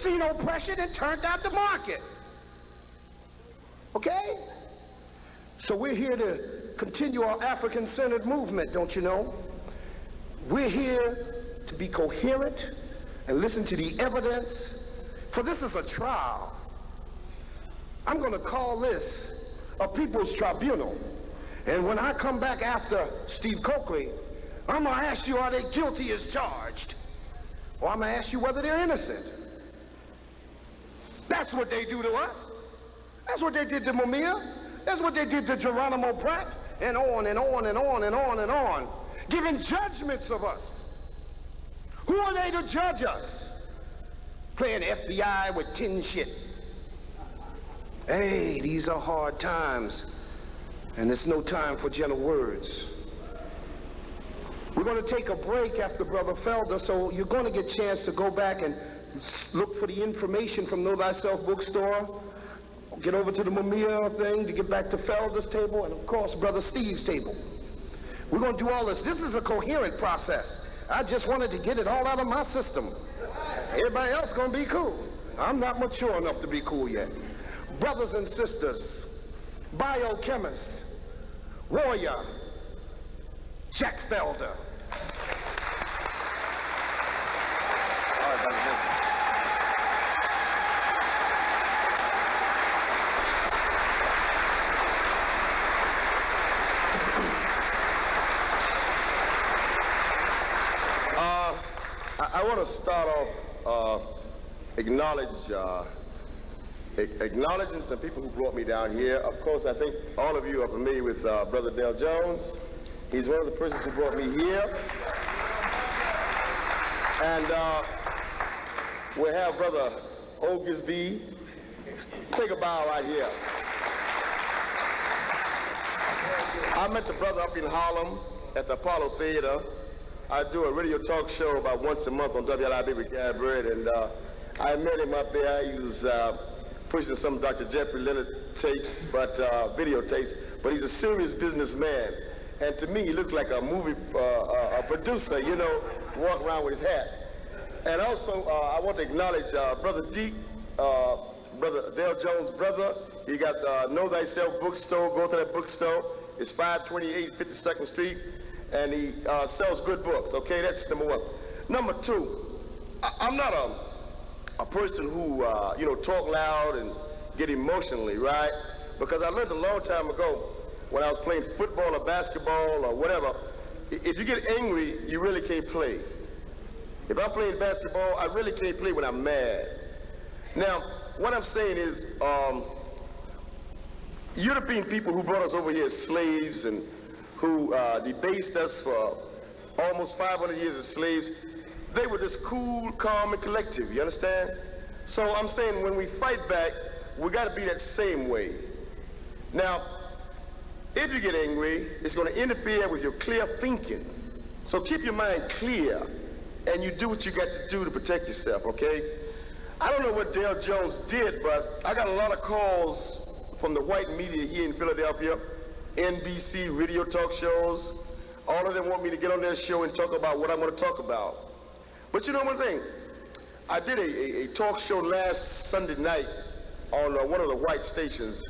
seen oppression and turned out the market. Okay? So we're here to continue our African-centered movement, don't you know? We're here to be coherent and listen to the evidence, for this is a trial. I'm going to call this a people's tribunal. And when I come back after Steve Coakley, I'm going to ask you, are they guilty as charged? Or I'm going to ask you whether they're innocent. That's what they do to us. That's what they did to Mumia. That's what they did to Geronimo Pratt, and on and on and on and on and on, giving judgments of us. Who are they to judge us? Playing FBI with tin shit. Hey, these are hard times, and it's no time for gentle words. We're going to take a break after Brother Felder, so you're going to get a chance to go back and look for the information from Know Thyself Bookstore. Get over to the Mumia thing to get back to Felder's table, and of course Brother Steve's table. We're going to do all this. This is a coherent process. I just wanted to get it all out of my system. Everybody else going to be cool. I'm not mature enough to be cool yet. Brothers and sisters, biochemist, warrior, Jack Felder. All right, Brother. I want to start off acknowledging some people who brought me down here. Of course, I think all of you are familiar with Brother Dale Jones. He's one of the persons who brought me here. And we have Brother Ogisby. Take a bow right here. I met the brother up in Harlem at the Apollo Theater. I do a radio talk show about once a month on WLIB with Garrett, and I met him up there. He was pushing some Dr. Jeffrey Leonard tapes, videotapes, but he's a serious businessman. And to me, he looks like a movie a producer, you know, walking around with his hat. And also, I want to acknowledge Brother Deke, Brother Dale Jones' brother. He got Know Thyself Bookstore. Go to that bookstore. It's 528 52nd Street. And he sells good books, okay? That's number one. Number two, I'm not a person who, you know, talk loud and get emotionally, right? Because I learned a long time ago when I was playing football or basketball or whatever, if you get angry, you really can't play. If I'm playing basketball, I really can't play when I'm mad. Now, what I'm saying is, European people who brought us over here as slaves and who debased us for almost 500 years as slaves, they were just cool, calm, and collective, you understand? So I'm saying when we fight back, we got to be that same way. Now, if you get angry, it's going to interfere with your clear thinking. So keep your mind clear, and you do what you got to do to protect yourself, okay? I don't know what Dale Jones did, but I got a lot of calls from the white media here in Philadelphia, NBC radio talk shows. All of them want me to get on their show and talk about what I'm going to talk about. But you know one thing? I did a talk show last Sunday night on one of the white stations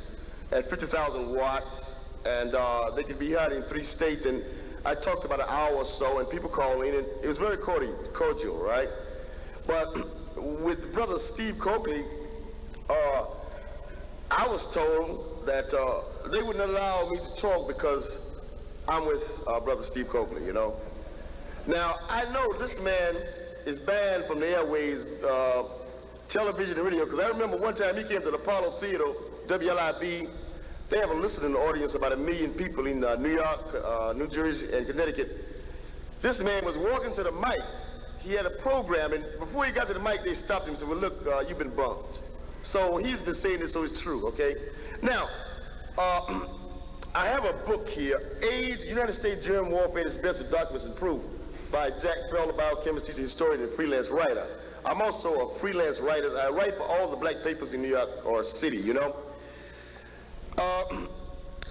at 50,000 watts, and they can be heard in 3 states, and I talked about an hour or so, and people called in, and it was very cordial, right? But with Brother Steve Coakley, I was told that they wouldn't allow me to talk because I'm with Brother Steve Coakley, you know. Now, I know this man is banned from the airways, television and radio, because I remember one time he came to the Apollo Theater, WLIB. They have a listening audience, about 1 million people in New York, New Jersey, and Connecticut. This man was walking to the mic. He had a program, and before he got to the mic, they stopped him and said, well, look, you've been bumped. So he's been saying this, so it's true, okay? Now, I have a book here, AIDS, United States Germ Warfare, is best with documents and proof, by Jack Felder, biochemist, teacher, historian, and freelance writer. I'm also a freelance writer. I write for all the black papers in New York or city, you know?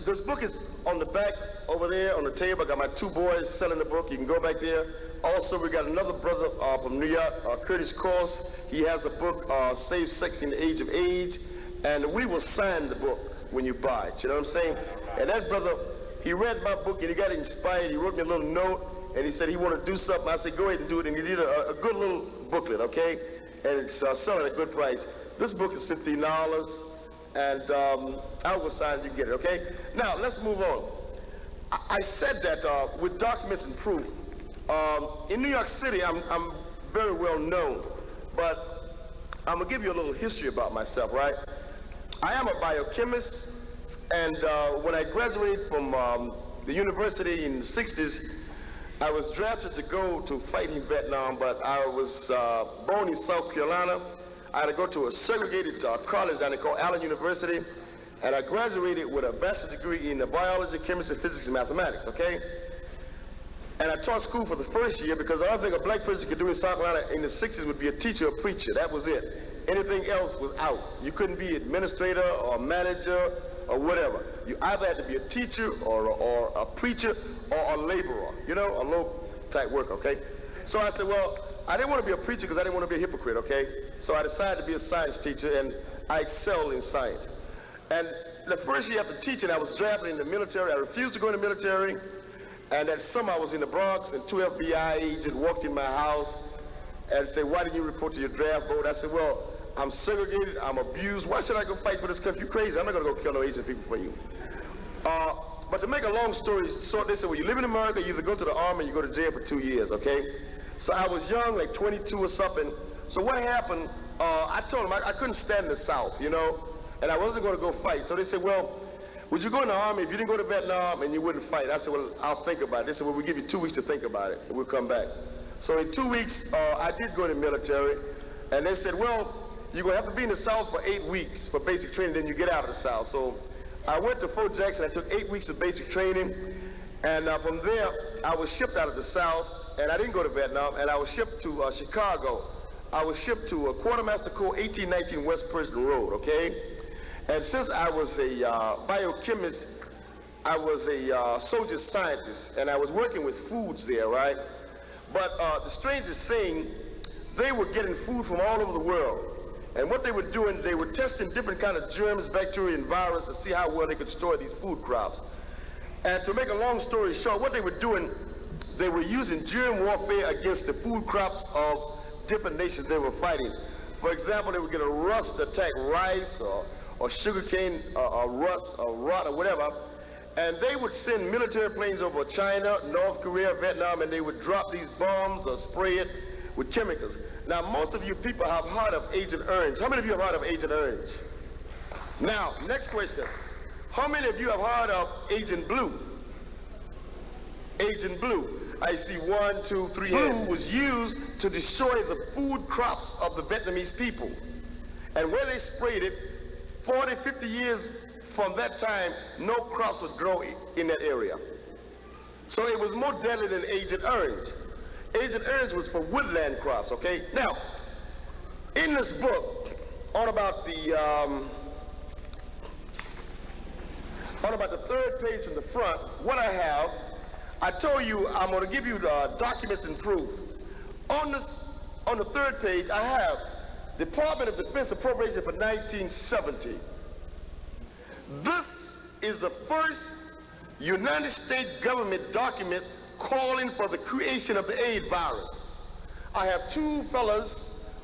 This book is on the back over there on the table, I got my 2 boys selling the book. You can go back there. Also, we got another brother from New York, Curtis Course. He has a book, Save Sex in the Age of Age. And we will sign the book when you buy it. You know what I'm saying? And that brother, he read my book and he got inspired. He wrote me a little note and he said he wanted to do something. I said, go ahead and do it. And he did a good little booklet, okay? And it's selling at a good price. This book is $15. And I will sign it, you get it, okay? Now, let's move on. I said that with documents and proof, in New York City, I'm very well known, but I'm gonna give you a little history about myself, right? I am a biochemist, and when I graduated from the university in the 60s, I was drafted to go to fight in Vietnam, but I was born in South Carolina. I had to go to a segregated college down there called Allen University, and I graduated with a bachelor's degree in biology, chemistry, physics, and mathematics, okay? And I taught school for the first year because the only thing a black person could do in South Carolina in the 60s would be a teacher or preacher. That was it. Anything else was out. You couldn't be administrator or manager or whatever. You either had to be a teacher or a preacher or a laborer, you know, a low type worker, okay? So I said, well, I didn't want to be a preacher because I didn't want to be a hypocrite, okay? So I decided to be a science teacher, and I excelled in science. And the first year after teaching, I was drafted in the military. I refused to go in the military. And that summer I was in the Bronx, and 2 FBI agents walked in my house and said, why didn't you report to your draft board? I said, well, I'm segregated, I'm abused. Why should I go fight for this country? You're crazy. I'm not going to go kill no Asian people for you. But to make a long story short, they said, well, you live in America, you either go to the Army or you go to jail for 2 years, okay? So I was young, like 22 or something. So what happened, I told them I couldn't stand in the South, you know, and I wasn't going to go fight. So they said, well, would you go in the Army if you didn't go to Vietnam and you wouldn't fight? I said, well, I'll think about it. They said, well, we'll give you 2 weeks to think about it, and we'll come back. So in 2 weeks, I did go to the military, and they said, well, you're going to have to be in the South for 8 weeks for basic training, then you get out of the South. So I went to Fort Jackson. I took 8 weeks of basic training, and from there, I was shipped out of the South, and I didn't go to Vietnam, and I was shipped to Chicago. I was shipped to a Quartermaster Corps, 1819 West Princeton Road, okay? And since I was a biochemist, I was a soldier scientist, and I was working with foods there, right? But the strangest thing, they were getting food from all over the world. And what they were doing, they were testing different kind of germs, bacteria, and viruses to see how well they could store these food crops. And to make a long story short, what they were doing, they were using germ warfare against the food crops of different nations they were fighting. For example, they would get a rust attack rice or sugarcane or rust or rot or whatever, and they would send military planes over China, North Korea, Vietnam, and they would drop these bombs or spray it with chemicals. Now, most of you people have heard of Agent Orange. How many of you have heard of Agent Orange? Now, next question. How many of you have heard of Agent Blue? Agent Blue. I see 1, 2, 3. Blue was used to destroy the food crops of the Vietnamese people. And where they sprayed it, 40, 50 years from that time, no crops would grow in that area. So it was more deadly than Agent Orange. Agent Orange was for woodland crops, okay? Now, in this book, on about the 3rd page from the front, what I have, I told you I'm going to give you the documents and proof. On the 3rd page, I have Department of Defense appropriation for 1970. This is the first United States government document calling for the creation of the AIDS virus. I have 2 fellas,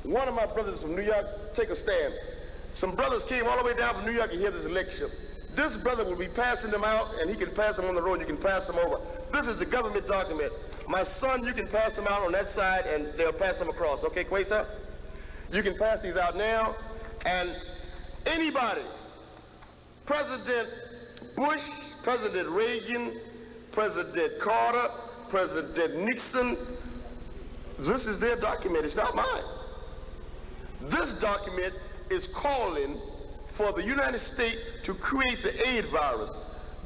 one of my brothers from New York, take a stand. Some brothers came all the way down from New York to hear this lecture. This brother will be passing them out, and he can pass them on the road, you can pass them over. This is the government document. My son, you can pass them out on that side, and they'll pass them across. Okay, Quesa? You can pass these out now, and anybody, President Bush, President Reagan, President Carter, President Nixon, this is their document, it's not mine. This document is calling for the United States to create the AIDS virus.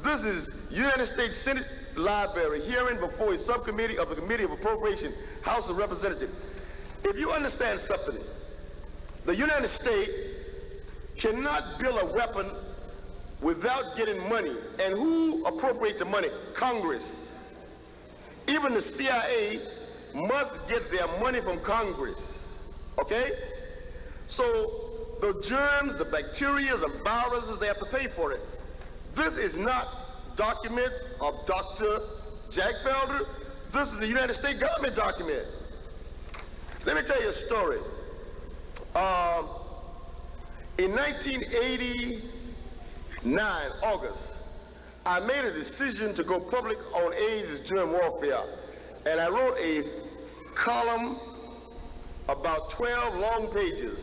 This is United States Senate Library hearing before a subcommittee of the Committee of Appropriation, House of Representatives. If you understand something, the United States cannot build a weapon without getting money. And who appropriates the money? Congress. Even the CIA must get their money from Congress, okay? So the germs, the bacteria, the viruses, they have to pay for it. This is not documents of Dr. Jack Felder. This is the United States government document. Let me tell you a story. In 1989, August, I made a decision to go public on AIDS, Germ Warfare. And I wrote a column about 12 long pages.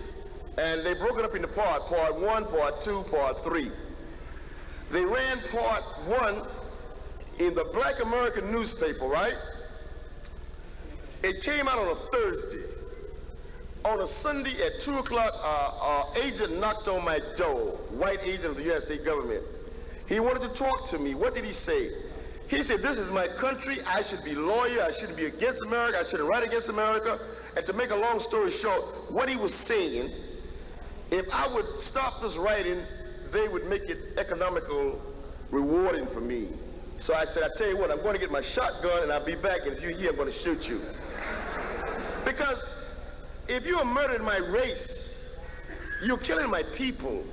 And they broke it up into part 1, part 2, part 3. They ran part 1 in the Black American newspaper, right? It came out on a Thursday. On a Sunday at 2 o'clock, agent knocked on my door, white agent of the United States government. He wanted to talk to me. What did he say? He said, this is my country. I should be loyal. I shouldn't be against America. I shouldn't write against America. And to make a long story short, what he was saying, if I would stop this writing, they would make it economical rewarding for me. So I said, I tell you what, I'm going to get my shotgun and I'll be back, and if you're here, I'm going to shoot you. Because if you are murdering my race, you're killing my people,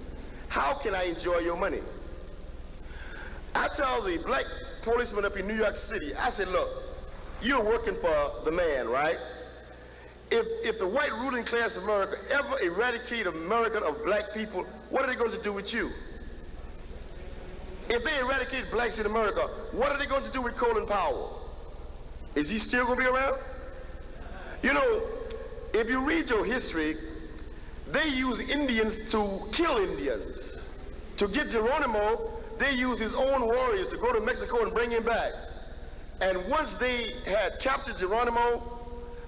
how can I enjoy your money? I tell the black policeman up in New York City, I said, look, you're working for the man, right? If the white ruling class of America ever eradicate America of black people, what are they going to do with you? If they eradicate blacks in America, what are they going to do with Colin Powell? Is he still going to be around? You know, if you read your history, they use Indians to kill Indians. To get Geronimo, they used his own warriors to go to Mexico and bring him back. And once they had captured Geronimo,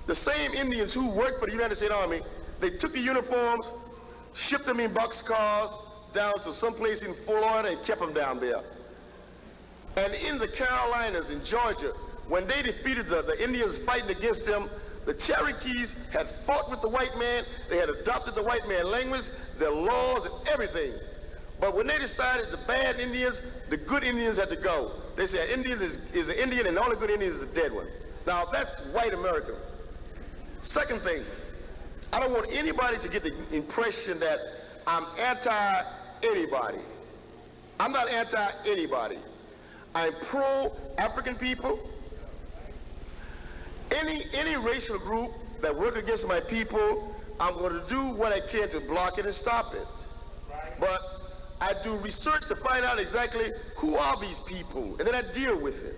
the same Indians who worked for the United States Army, they took the uniforms, shipped them in boxcars down to someplace in Florida and kept them down there. And in the Carolinas, in Georgia, when they defeated the Indians fighting against them, the Cherokees had fought with the white man. They had adopted the white man language, their laws, and everything. But when they decided the bad Indians, the good Indians had to go. They said Indian is an Indian, and the only good Indian is a dead one. Now, that's white America. Second thing, I don't want anybody to get the impression that I'm anti-anybody. I'm not anti-anybody. I'm pro-African people. Any racial group that work against my people, I'm going to do what I can to block it and stop it. But I do research to find out exactly who are these people, and then I deal with it.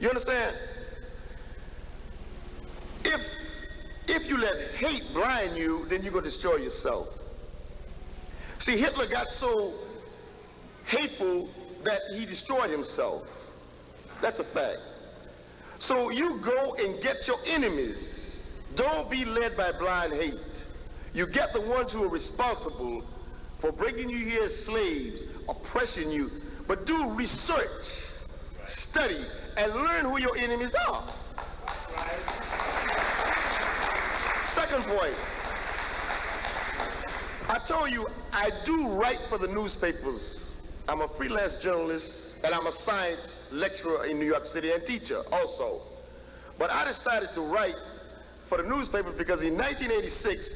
You understand? If you let hate blind you, then you're going to destroy yourself. See, Hitler got so hateful that he destroyed himself. That's a fact. So you go and get your enemies. Don't be led by blind hate. You get the ones who are responsible for bringing you here as slaves, oppressing you. But do research, study, and learn who your enemies are. Second point, I told you I do write for the newspapers. I'm a freelance journalist, and I'm a science lecturer in New York City and teacher also. But I decided to write for the newspapers because in 1986,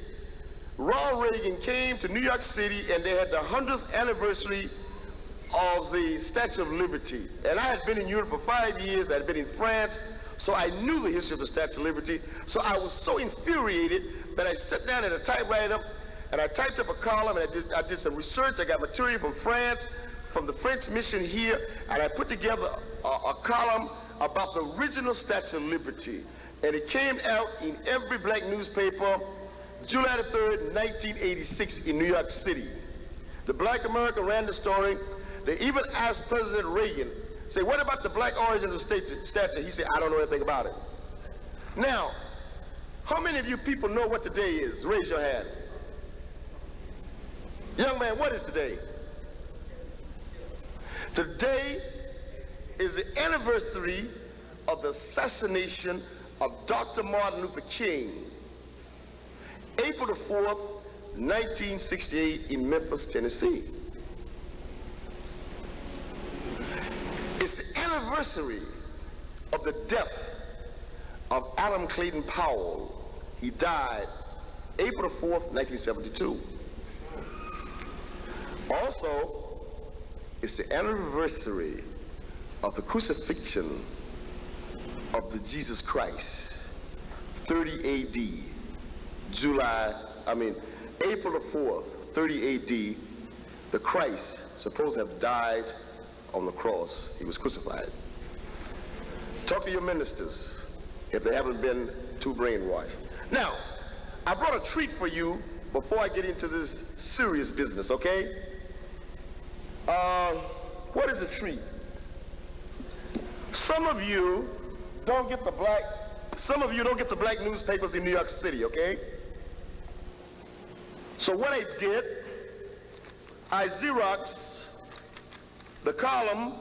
Ronald Reagan came to New York City and they had the 100th anniversary of the Statue of Liberty. And I had been in Europe for 5 years, I had been in France, so I knew the history of the Statue of Liberty. So I was so infuriated that I sat down at a typewriter and I typed up a column, and I did some research. I got material from France, from the French mission here, and I put together a column about the original Statue of Liberty. And it came out in every black newspaper July the 3rd, 1986 in New York City. The Black America ran the story. They even asked President Reagan, say, what about the black origin of the statue? He said, I don't know anything about it. Now, how many of you people know what today is? Raise your hand. Young man, what is today? Today is the anniversary of the assassination of Dr. Martin Luther King. April the 4th, 1968 in Memphis, Tennessee. anniversary of the death of Adam Clayton Powell. He died April 4th, 1972. Also, it's the anniversary of the crucifixion of the Jesus Christ, 30 AD, April the 4th, 30 AD, the Christ supposed to have died on the cross. He was crucified. Talk to your ministers if they haven't been too brainwashed. Now, I brought a treat for you before I get into this serious business, okay? What is a treat? Some of you don't get the black newspapers in New York City, okay? So what I did, I Xeroxed the column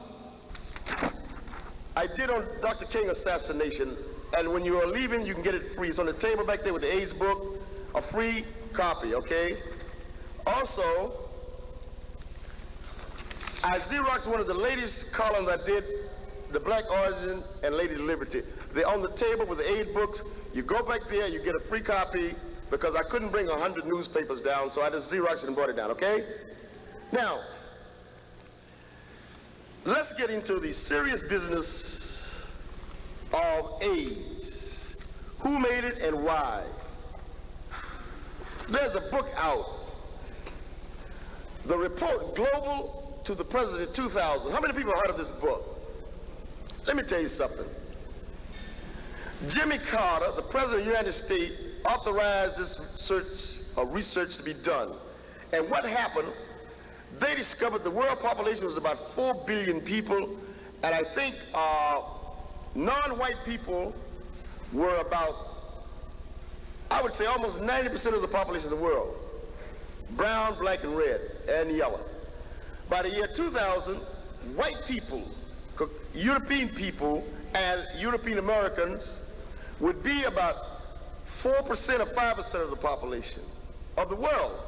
I did on Dr. King assassination, and when you are leaving, you can get it free. It's on the table back there with the AIDS book, a free copy, okay? Also, I Xeroxed one of the latest columns I did, The Black Origin and Lady Liberty. They're on the table with the AIDS books. You go back there, you get a free copy, because I couldn't bring 100 newspapers down, so I just Xeroxed it and brought it down, okay? Now, let's get into the serious business of AIDS. Who made it and why? There's a book out, The Report Global to the President 2000. How many people have heard of this book? Let me tell you something. Jimmy Carter, the President of the United States, authorized this research to be done. And what happened, they discovered the world population was about 4 billion people, and I think non-white people were about, I would say almost 90% of the population of the world. Brown, black, and red, and yellow. By the year 2000, white people, European people, and European Americans would be about 4% or 5% of the population of the world.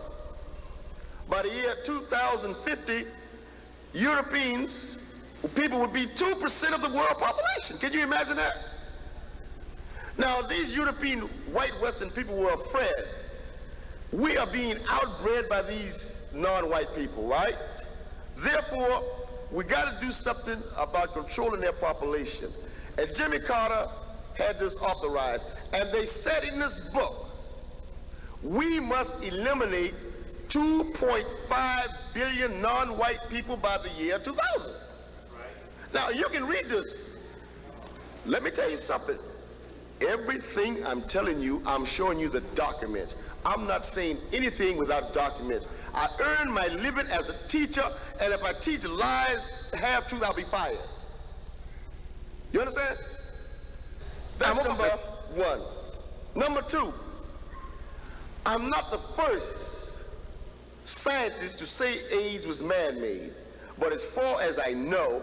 By the year 2050, Europeans, people would be 2% of the world population. Can you imagine that? Now, these European white Western people were afraid. We are being outbred by these non-white people, right? Therefore, we got to do something about controlling their population. And Jimmy Carter had this authorized. And they said in this book, we must eliminate 2.5 billion non-white people by the year 2000. Right. Now, you can read this. Let me tell you something. Everything I'm telling you, I'm showing you the documents. I'm not saying anything without documents. I earn my living as a teacher, and if I teach lies, half truth, I'll be fired. You understand? That's number one. Number two, I'm not the first scientist to say AIDS was man-made, but as far as I know,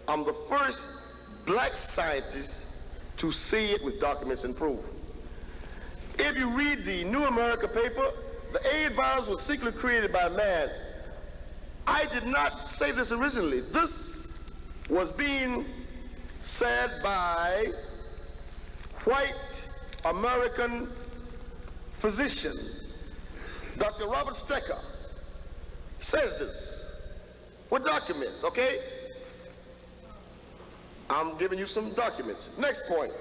I'm the first black scientist to say it with documents and proof. If you read the New America paper, the AIDS virus was secretly created by man. I did not say this originally. This was being said by white American physician, Dr. Robert Strecker, says this with documents, okay? I'm giving you some documents. Next point.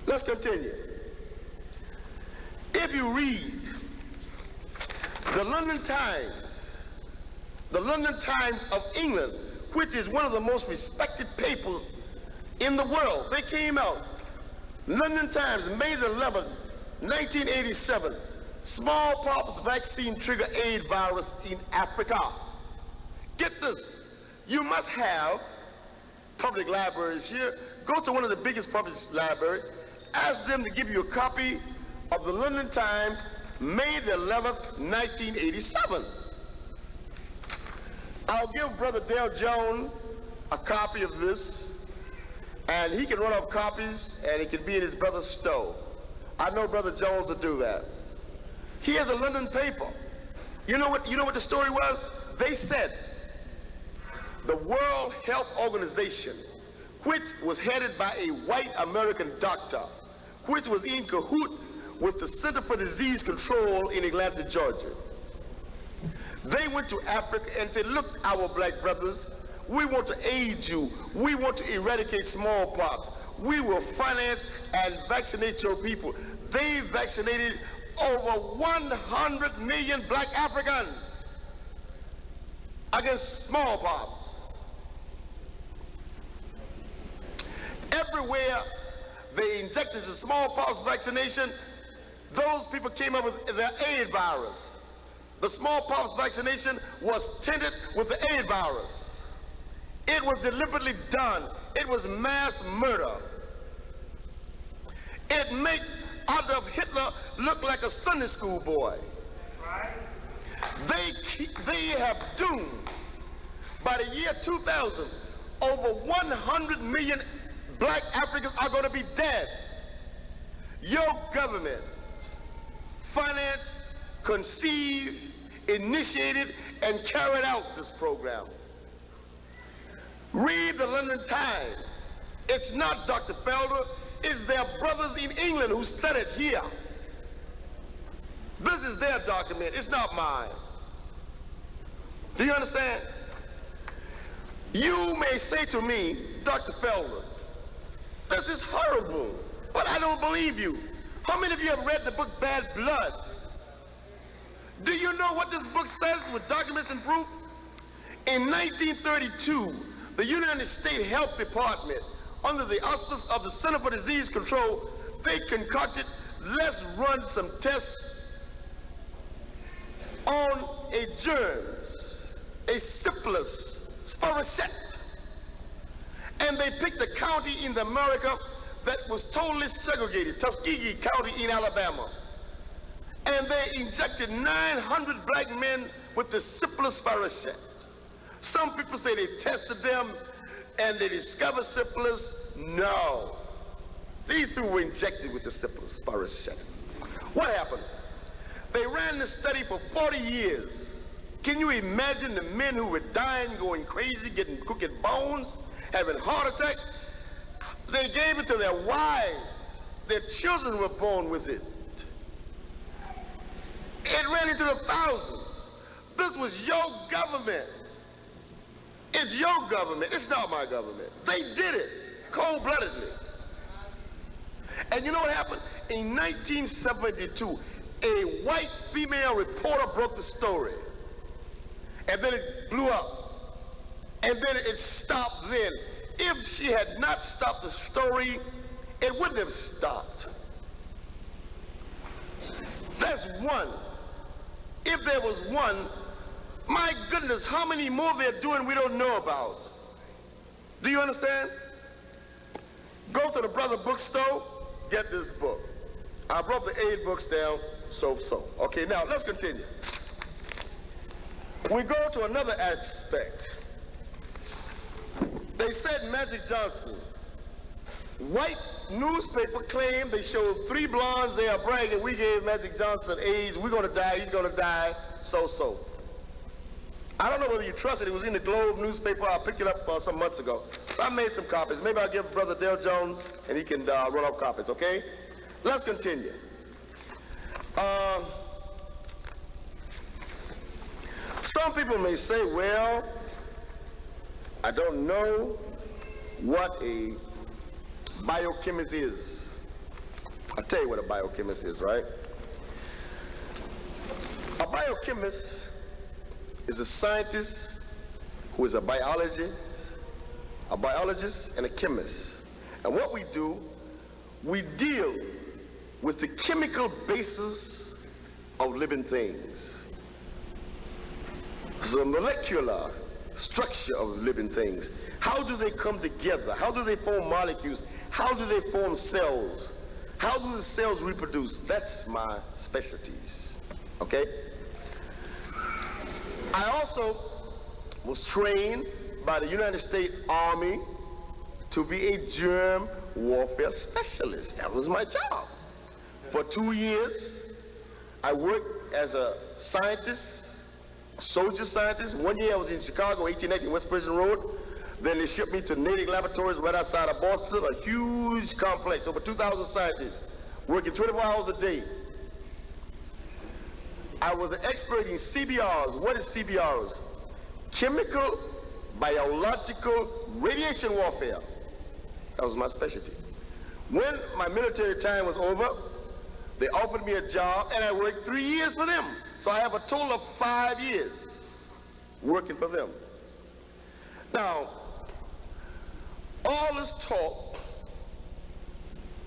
Let's continue. If you read the London Times of England, which is one of the most respected papers in the world, they came out, London Times, May the 11th, 1987, smallpox vaccine trigger AIDS virus in Africa. Get this, you must have public libraries here. Go to one of the biggest public libraries, ask them to give you a copy of the London Times, May the 11th, 1987. I'll give Brother John a copy of this, and he can run off copies, and it can be in his brother's stove. I know Brother Jones will do that. Here's a London paper. You know what the story was? They said the World Health Organization which was headed by a white American doctor, which was in cahoot with the Center for Disease Control in Atlanta, Georgia. They went to Africa and said, look, our black brothers, we want to aid you. We want to eradicate smallpox. We will finance and vaccinate your people. They vaccinated over 100 million black Africans against smallpox. Everywhere they injected the smallpox vaccination, those people came up with their AIDS virus. The smallpox vaccination was tinted with the AIDS virus. It was deliberately done. It was mass murder. It made Adolf Hitler look like a Sunday school boy. They have doomed, by the year 2000, over 100 million black Africans are going to be dead. Your government financed, conceived, initiated, and carried out this program. Read the London Times. It's not Dr. Felder, it's their brothers in England who studied here. This is their document, it's not mine. Do you understand? You may say to me, Dr. Felder, this is horrible, but I don't believe you. How many of you have read the book Bad Blood? Do you know what this book says with documents and proof? In 1932, the United States Health Department, under the auspices of the Center for Disease Control, they concocted, let's run some tests on a germs, a syphilis, spirochete. And they picked a county in America that was totally segregated, Tuskegee County in Alabama. And they injected 900 black men with the syphilis spirochete. Some people say they tested them and they discovered syphilis. No. These people were injected with the syphilis spirochete. What happened? They ran this study for 40 years. Can you imagine the men who were dying, going crazy, getting crooked bones, having heart attacks? They gave it to their wives. Their children were born with it. It ran into the thousands. This was your government. It's your government. It's not my government. They did it cold-bloodedly. And you know what happened? In 1972, a white female reporter broke the story. And then it blew up. And then it stopped then. If she had not stopped the story, it wouldn't have stopped. That's one. If there was one, my goodness, how many more they're doing we don't know about? Do you understand? Go to the brother bookstore, get this book. I brought the 8 books down, so. Okay, now let's continue. We go to another aspect. They said Magic Johnson. White newspaper claimed they showed 3 blondes, they are bragging, we gave Magic Johnson AIDS, we're going to die, he's going to die, so. I don't know whether you trust it. It was in the Globe newspaper. I picked it up some months ago. So I made some copies. Maybe I'll give Brother Dale Jones and he can run off copies, okay? Let's continue. Some people may say, well, I don't know what a biochemist is. I'll tell you what a biochemist is, right? A biochemist is a scientist who is a biologist and a chemist. And what we do, we deal with the chemical basis of living things. The molecular structure of living things. How do they come together? How do they form molecules? How do they form cells? How do the cells reproduce? That's my specialties, okay? I also was trained by the United States Army to be a germ warfare specialist. That was my job. For 2 years, I worked as a scientist, a soldier scientist. 1 year I was in Chicago, 1880 West Prison Road. Then they shipped me to Natich Laboratories right outside of Boston, a huge complex, over 2,000 scientists, working 24 hours a day. I was an expert in CBRs. What is CBRs? Chemical, biological, radiation warfare. That was my specialty. When my military time was over, they offered me a job, and I worked 3 years for them. So I have a total of 5 years working for them. Now, all this talk,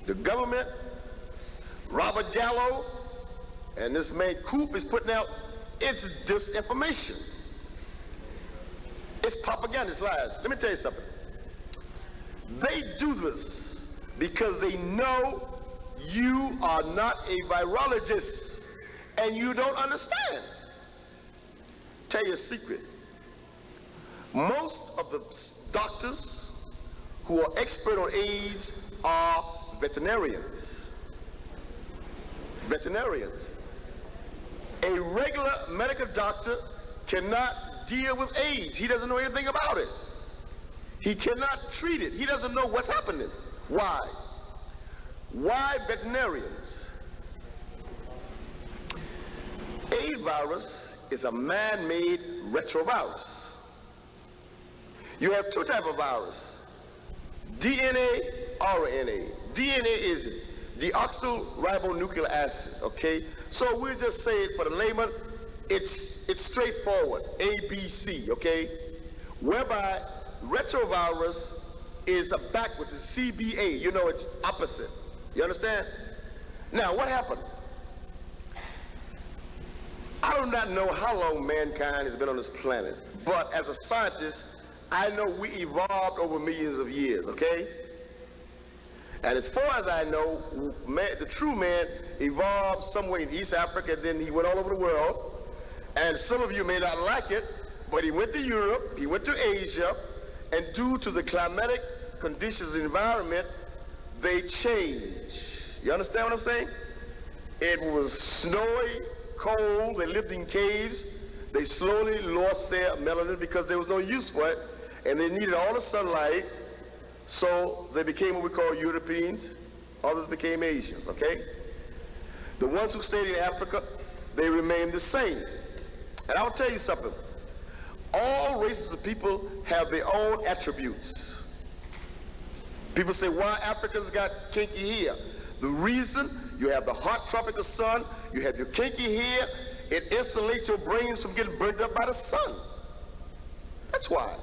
the government, Robert Gallo, and this man Coop is putting out, it's disinformation. It's propaganda, it's lies. Let me tell you something. They do this because they know you are not a virologist and you don't understand. Tell you a secret. Most of the doctors who are expert on AIDS are veterinarians. Veterinarians. A regular medical doctor cannot deal with AIDS. He doesn't know anything about it. He cannot treat it. He doesn't know what's happening. Why? Why veterinarians? AIDS virus is a man-made retrovirus. You have two types of virus, DNA, RNA. DNA is deoxyribonucleic acid, okay? So we'll just say it for the layman, it's straightforward, ABC, okay? Whereby retrovirus is a backwards, it's CBA, you know, it's opposite. You understand? Now, what happened? I do not know how long mankind has been on this planet, but as a scientist, I know we evolved over millions of years, okay? And as far as I know, the true man evolved somewhere in East Africa, and then he went all over the world. And some of you may not like it, but he went to Europe, he went to Asia, and due to the climatic conditions, the environment, they changed. You understand what I'm saying? It was snowy, cold, they lived in caves. They slowly lost their melanin because there was no use for it, and they needed all the sunlight, so they became what we call Europeans. Others became Asians, okay? The ones who stayed in Africa, they remained the same. And I'll tell you something. All races of people have their own attributes. People say, why Africans got kinky hair? The reason, you have the hot tropical sun, you have your kinky hair, it insulates your brains from getting burned up by the sun. That's why.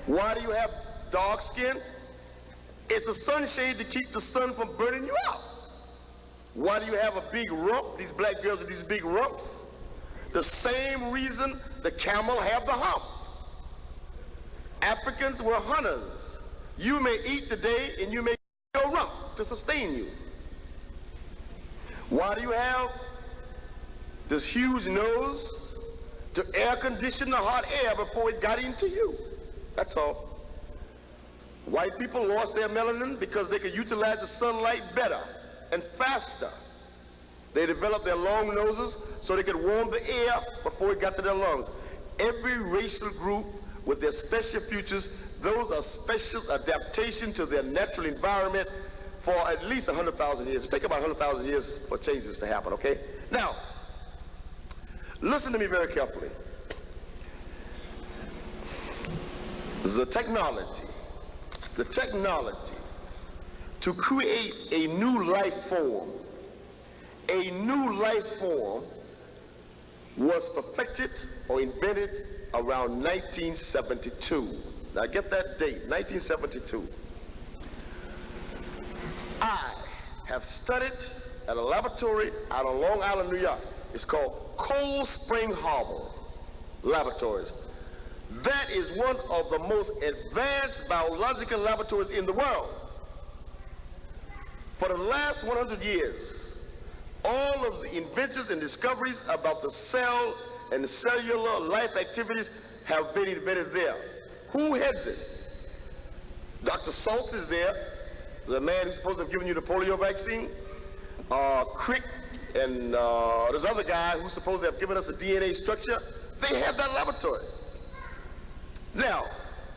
Why do you have dark skin? It's the sunshade to keep the sun from burning you out. Why do you have a big rump? These black girls with these big rumps. The same reason the camel have the hump. Africans were hunters. You may eat today and you may eat your rump to sustain you. Why do you have this huge nose? To air condition the hot air before it got into you. That's all. White people lost their melanin because they could utilize the sunlight better and faster. They developed their long noses so they could warm the air before it got to their lungs. Every racial group with their special features, those are special adaptation to their natural environment for at least 100,000 years. It takes about 100,000 years for changes to happen, okay? Now, listen to me very carefully. The technology to create a new life form was perfected or invented around 1972. Now get that date, 1972. I have studied at a laboratory out on Long Island, New York. It's called Cold Spring Harbor Laboratories. That is one of the most advanced biological laboratories in the world. For the last 100 years, all of the inventions and discoveries about the cell and the cellular life activities have been invented there. Who heads it? Dr. Saltz is there, the man who's supposed to have given you the polio vaccine. Crick and this other guy who's supposed to have given us a DNA structure. They have that laboratory. Now,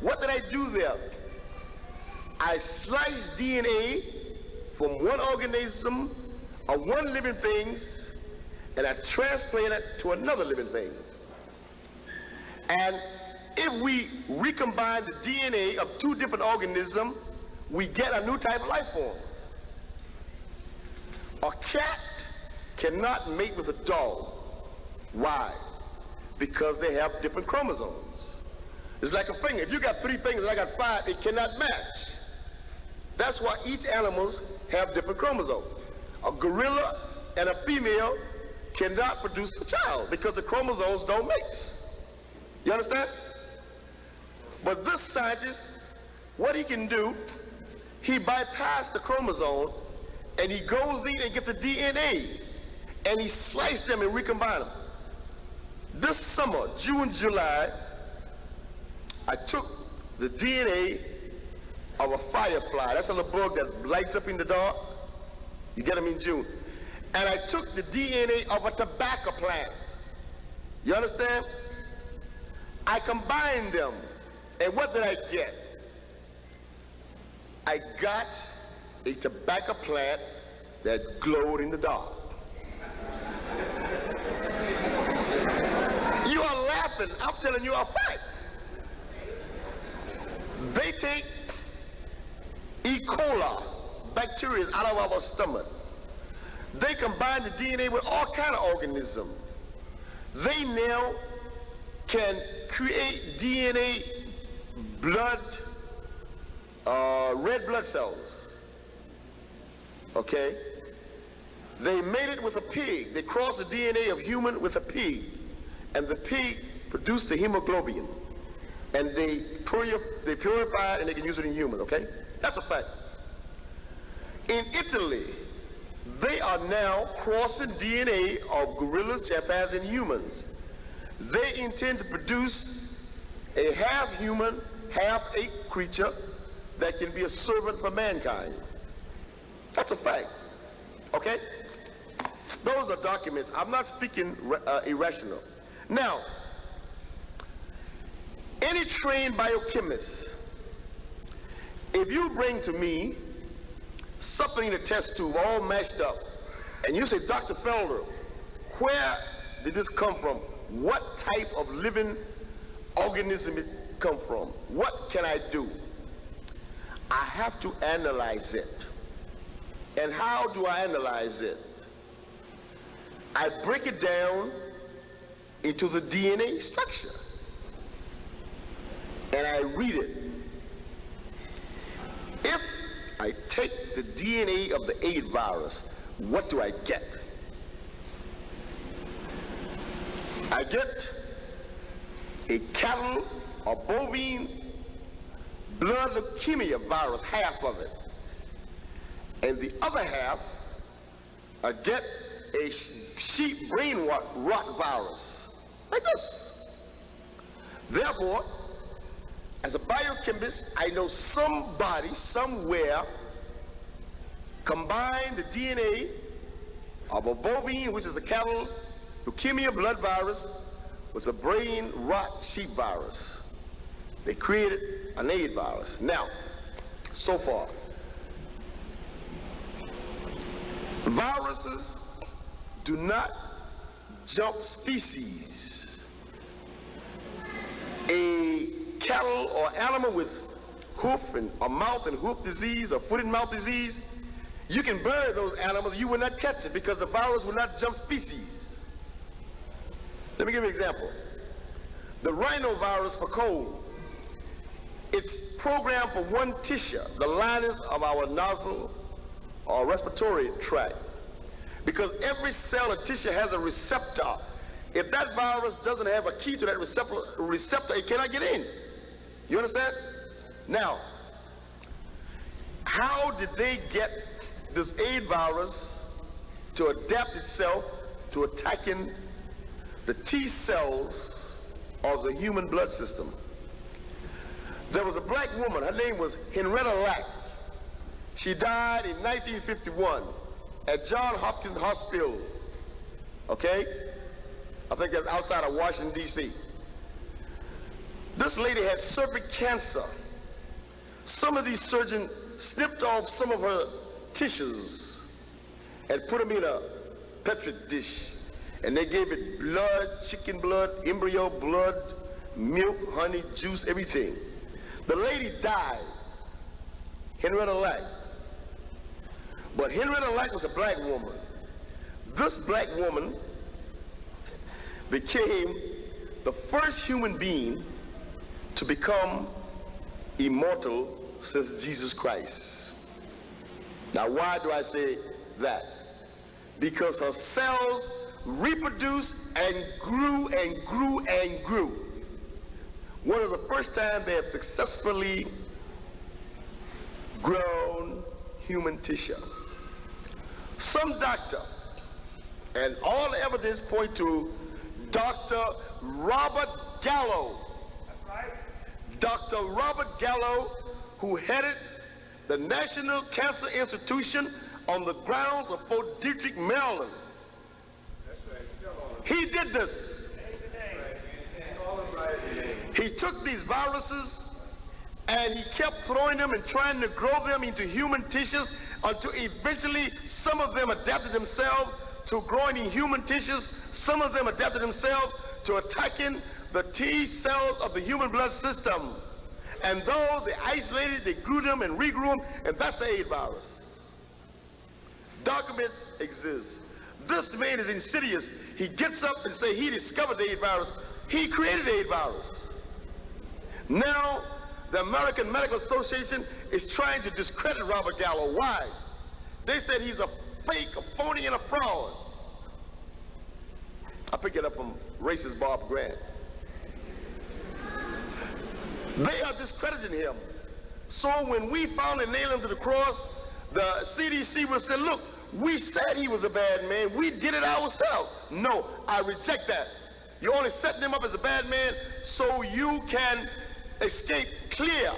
what did I do there? I sliced DNA from one organism or one living thing, and I transplanted it to another living thing. And if we recombine the DNA of two different organisms, we get a new type of life form. A cat cannot mate with a dog. Why? Because they have different chromosomes. It's like a finger. If you got 3 fingers and I got 5, it cannot match. That's why each animals have different chromosomes. A gorilla and a female cannot produce a child because the chromosomes don't mix. You understand? But this scientist, what he can do, he bypassed the chromosome and he goes in and gets the DNA and he sliced them and recombine them. This summer, June, July, I took the DNA of a firefly. That's a little bug that lights up in the dark. You get them in June. And I took the DNA of a tobacco plant. You understand? I combined them. And what did I get? I got a tobacco plant that glowed in the dark. You are laughing. I'm telling you a fact. They take E. coli, bacteria out of our stomach. They combine the DNA with all kind of organisms. They now can create DNA blood, red blood cells. Okay? They made it with a pig. They crossed the DNA of human with a pig. And the pig produced the hemoglobin. And they purify it and they can use it in humans, okay? That's a fact. In Italy, they are now crossing DNA of gorillas, chimpanzees, and humans. They intend to produce a half-human, half-ape creature that can be a servant for mankind. That's a fact, okay? Those are documents. I'm not speaking irrational. Now, any trained biochemist, if you bring to me something in a test tube all mashed up, and you say, Dr. Felder, where did this come from? What type of living organism it come from? What can I do? I have to analyze it. And how do I analyze it? I break it down into the DNA structure. And I read it. If I take the DNA of the AIDS virus, what do I get? I get a cattle or bovine blood leukemia virus, half of it. And the other half, I get a sheep brain rot virus, like this. Therefore, as a biochemist, I know somebody, somewhere, combined the DNA of a bovine, which is a cattle leukemia blood virus, with a brain rot sheep virus. They created an AIDS virus. Now, so far, viruses do not jump species. A cattle or animal with hoof and or mouth and hoof disease or foot and mouth disease, you can bury those animals, you will not catch it because the virus will not jump species. Let me give you an example. The rhinovirus for cold, it's programmed for one tissue, the lining of our nostril or respiratory tract, because every cell or tissue has a receptor. If that virus doesn't have a key to that receptor, it cannot get in. You understand? Now, how did they get this AIDS virus to adapt itself to attacking the T cells of the human blood system? There was a black woman, her name was Henrietta Lack. She died in 1951 at Johns Hopkins Hospital, okay? I think that's outside of Washington, D.C. This lady had cervical cancer. Some of these surgeons snipped off some of her tissues and put them in a petri dish, and they gave it blood, chicken blood, embryo blood, milk, honey, juice, everything. The lady died, Henrietta Lack. But Henrietta Lack was a black woman. This black woman became the first human being to become immortal since Jesus Christ. Now, why do I say that? Because her cells reproduced and grew and grew and grew. One of the first times they have successfully grown human tissue. Some doctor, and all the evidence point to Dr. Robert Gallo. That's right. Dr. Robert Gallo, who headed the National Cancer Institution on the grounds of Fort Detrick, Maryland. That's right. He did this. He took these viruses and he kept throwing them and trying to grow them into human tissues until eventually some of them adapted themselves to growing in human tissues. Some of them adapted themselves to attacking the T cells of the human blood system. And those they isolated, they grew them and regrew them, and that's the AIDS virus. Documents exist. This man is insidious. He gets up and says he discovered the AIDS virus. He created the AIDS virus. Now, the American Medical Association is trying to discredit Robert Gallo. Why? They said he's a fake, a phony, and a fraud. I picked it up from racist Bob Grant. They are discrediting him. So when we finally nail him to the cross, the CDC will say, look, we said he was a bad man. We did it ourselves. No, I reject that. You're only setting him up as a bad man so you can escape clear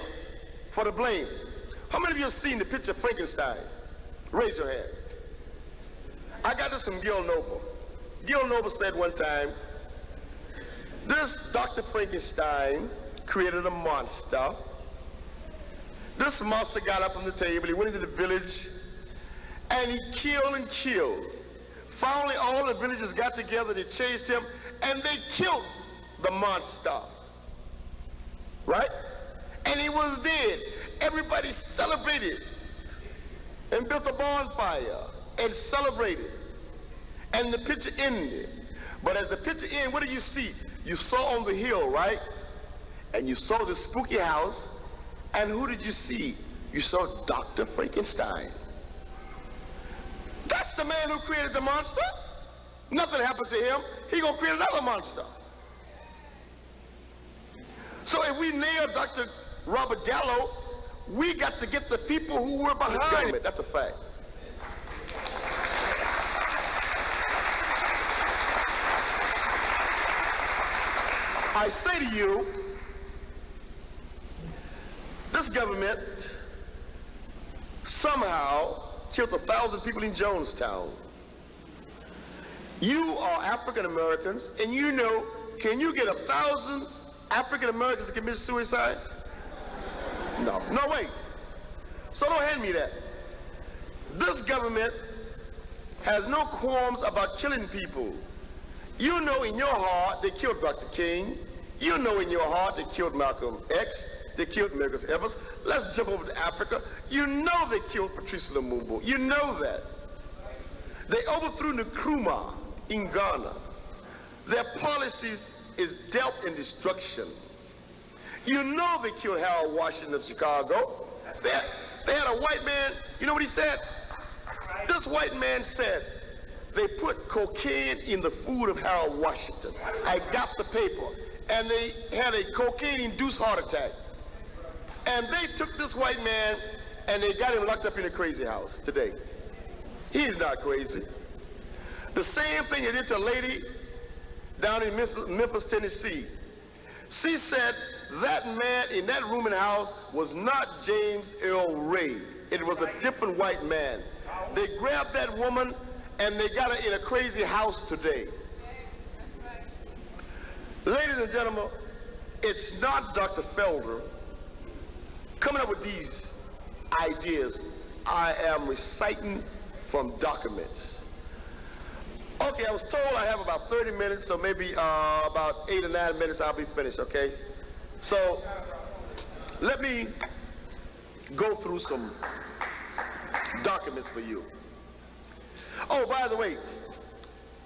for the blame. How many of you have seen the picture of Frankenstein? Raise your hand. I got this from Gil Noble. Gil Noble said one time, this Dr. Frankenstein created a monster. This monster got up from the table, he went into the village, and he killed and killed. Finally, all the villagers got together, they chased him, and they killed the monster. Right? And he was dead. Everybody celebrated and built a bonfire and celebrated. And the picture ended. But as the picture ended, what do you see? You saw on the hill, right? And you saw the spooky house. And who did you see? You saw Dr. Frankenstein. That's the man who created the monster. Nothing happened to him. He's going to create another monster. So if we nail Dr. Robert Gallo, we got to get the people who were behind it. That's a fact. I say to you, this government somehow killed 1,000 people in Jonestown. You are African Americans, and you know, can you get 1,000 African Americans to commit suicide? No. No, wait. So don't hand me that. This government has no qualms about killing people. You know in your heart they killed Dr. King. You know in your heart they killed Malcolm X. They killed Medgar Evers. Let's jump over to Africa. You know they killed Patrice Lumumba. You know that. They overthrew Nkrumah in Ghana. Their policies is death and destruction. You know they killed Harold Washington of Chicago. They had a white man, you know what he said? This white man said, they put cocaine in the food of Harold Washington. I got the paper. And they had a cocaine-induced heart attack. And they took this white man and they got him locked up in a crazy house today. He's not crazy. The same thing they did to a lady down in Memphis, Tennessee. She said that man in that room in the house was not James Earl Ray. It was a different white man. They grabbed that woman and they got her in a crazy house today. Ladies and gentlemen, it's not Dr. Felder coming up with these ideas. I am reciting from documents. Okay, I was told I have about 30 minutes, so maybe about 8 or 9 minutes I'll be finished, okay? So let me go through some documents for you. Oh, by the way,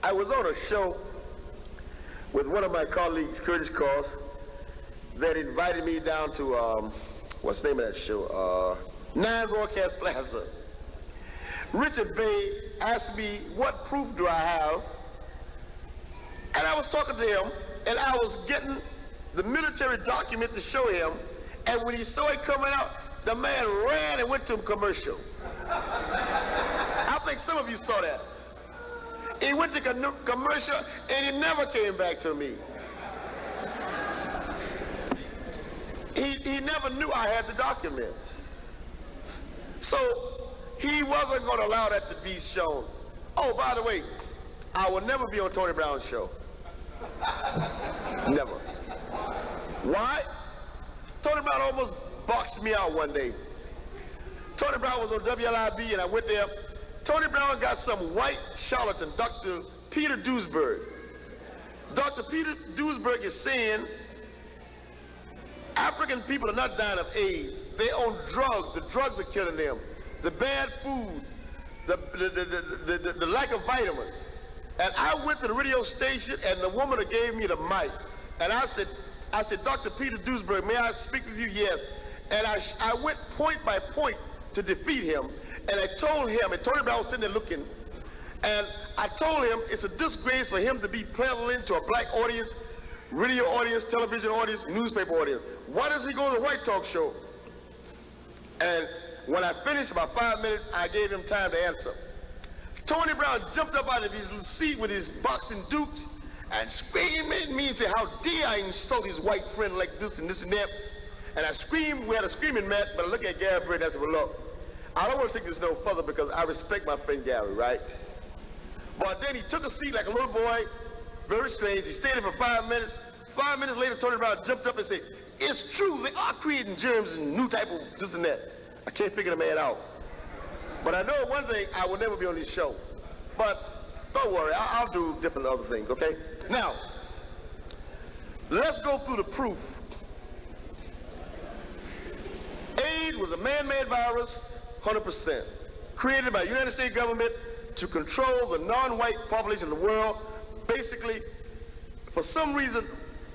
I was on a show with one of my colleagues, Curtis Cross, that invited me down to, what's the name of that show? Nine Broadcast Plaza. Richard Bay asked me what proof do I have, and I was talking to him, and I was getting the military document to show him, and when he saw it coming out, the man ran and went to a commercial. I think some of you saw that. He went to commercial, and he never came back to me. He never knew I had the documents. So he wasn't going to allow that to be shown. Oh, by the way, I will never be on Tony Brown's show. Never. Why? Tony Brown almost boxed me out one day. Tony Brown was on WLIB, and I went there. Tony Brown got some white charlatan, Dr. Peter Duesberg. Dr. Peter Duesberg is saying African people are not dying of AIDS. They own drugs. The drugs are killing them. The bad food, the lack of vitamins. And I went to the radio station, and the woman that gave me the mic, and I said, Dr. Peter Duesberg, may I speak with you? Yes. And I went point by point to defeat him, and I told him, and Tony Brown was sitting there looking, and I told him it's a disgrace for him to be peddling to a black audience, radio audience, television audience, newspaper audience. Why does he go to the white talk show? And when I finished about 5 minutes, I gave him time to answer. Tony Brown jumped up out of his seat with his boxing dukes and screamed at me and said, how dare I insult his white friend like this and that. And I screamed, we had a screaming match, but I looked at Gary Britt and I said, well, look, I don't want to take this no further because I respect my friend Gary, right? But then he took a seat like a little boy, very strange. He stayed there for 5 minutes. 5 minutes later, Tony Brown jumped up and said, it's true, they are creating germs and new type of this and that. I can't figure the man out. But I know one thing, I will never be on this show. But don't worry, I'll do different other things, okay? Now, let's go through the proof. AIDS was a man-made virus, 100%, created by the United States government to control the non-white population of the world. Basically, for some reason,